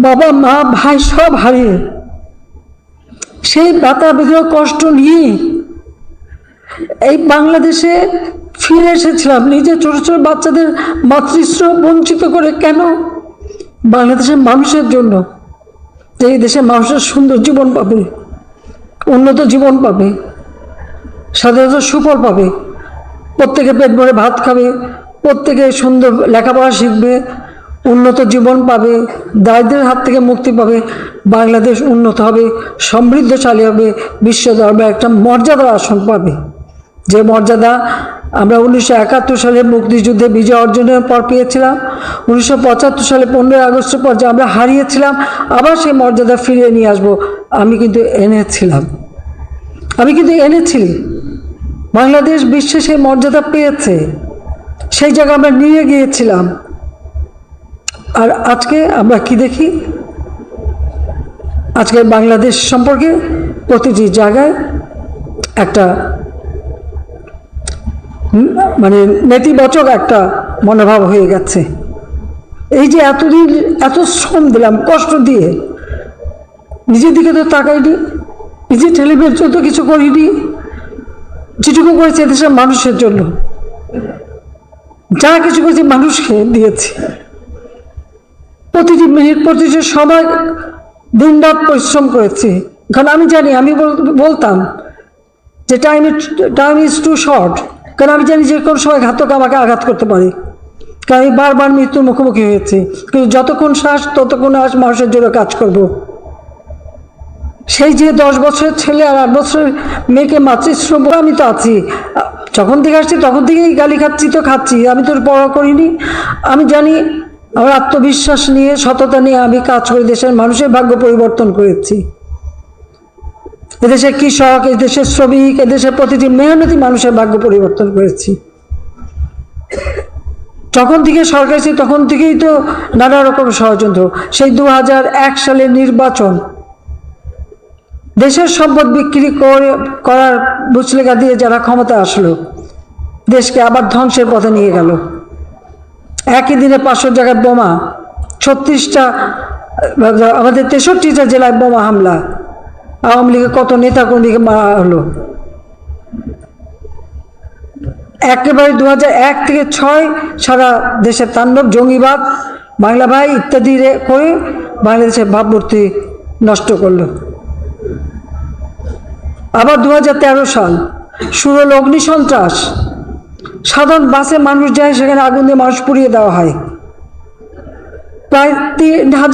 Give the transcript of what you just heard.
বাবা মা ভাই সব হারিয়ে সেই ব্যথা বেদনা কষ্ট নিয়ে এই বাংলাদেশে ফিরে এসেছিলাম। নিজে ছোট ছোট বাচ্চাদের মাতৃস্নেহ বঞ্চিত করে, কেন? বাংলাদেশের মানুষের জন্য, যে এই দেশের মানুষের সুন্দর জীবন পাবে, উন্নত জীবন পাবে, স্বাধীনতার সুফল পাবে, প্রত্যেকে পেট ভরে ভাত খাবে, প্রত্যেকে সুন্দর লেখাপড়া শিখবে, উন্নত জীবন পাবে, দারিদ্র্যের হাত থেকে মুক্তি পাবে, বাংলাদেশ উন্নত হবে, সমৃদ্ধশালী হবে, বিশ্ব দরবারে একটা মর্যাদার আসন পাবে। যে মর্যাদা আমরা 1971 সালে মুক্তিযুদ্ধে বিজয় অর্জনের পর পেয়েছিলাম, 1975 সালে 15ই আগস্টের পর যে আমরা হারিয়েছিলাম, আবার সেই মর্যাদা ফিরিয়ে নিয়ে আসবো। আমি কিন্তু এনেছি। বাংলাদেশ বিশ্বে সেই মর্যাদা পেয়েছে, সেই জায়গায় আমরা নিয়ে গিয়েছিলাম। আর আজকে আমরা কি দেখি? আজকে বাংলাদেশ সম্পর্কে প্রতিটি জায়গায় একটা মানে নেতিবাচক একটা মনোভাব হয়ে গেছে। এই যে এতদিন এত শ্রম দিলাম, কষ্ট দিয়ে, নিজের দিকে তো তাকাইনি, নিজে টেলিভিশন তো কিছু করিনি, যেটুকু করেছে দেশের মানুষের জন্য, যা কিছু করেছি মানুষকে দিয়েছি। প্রতিটি মিনিট, প্রতিটি সময় দিন রাত পরিশ্রম করেছি। কারণ আমি জানি, আমি বলতাম যে টাইম ইজ টু শর্ট, কারণ আমি জানি যে কোনো সময় ঘাতক আমাকে আঘাত করতে পারে, কারণ আমি বারবার মৃত্যুর মুখোমুখি হয়েছি। কিন্তু যতক্ষণ শ্বাস ততক্ষণ মানুষের জন্য কাজ করব। সেই যে 10 বছরের ছেলে আর 8 বছরের মেয়েকে মাতৃশ্রম, আমি তো আছি, যখন থেকে আসছি তখন থেকেই গালি খাচ্ছি, তো খাচ্ছি, আমি তো পড়া করিনি। আমি জানি, আমার আত্মবিশ্বাস নিয়ে, সততা নিয়ে আমি কাজ করে দেশের মানুষের ভাগ্য পরিবর্তন করেছি। এদেশের কৃষক, এদেশের শ্রমিক, এদেশের প্রতিটি মেহনতি মানুষের ভাগ্য পরিবর্তন করেছি। যখন থেকে সরকার ছিল তখন থেকেই তো নানা রকম ষড়যন্ত্র। সেই 2001 সালের নির্বাচন, দেশের সম্পদ বিক্রি করার বুচলেখা দিয়ে যারা ক্ষমতা আসলো, দেশকে আবার ধ্বংসের পথে নিয়ে গেল। একই দিনে 500 জায়গায় বোমা, 36টা, আমাদের 63টা জেলায় বোমা হামলা, আওয়ামী লীগের কত নেতাকর্মীকে মারা হলো। একেবারে 2001 থেকে 6 সারা দেশের তাণ্ডব, জঙ্গিবাদ, বাংলা ভাই ইত্যাদি করে বাংলাদেশের ভাবমূর্তি নষ্ট করলো। আবার 2013 সাল শুরু হলো অগ্নিসন্ত্রাস। সাধারণ বাসে মানুষ যায়, সেখানে আগুন দিয়ে মানুষ পুড়িয়ে দেওয়া হয়। প্রায় 3000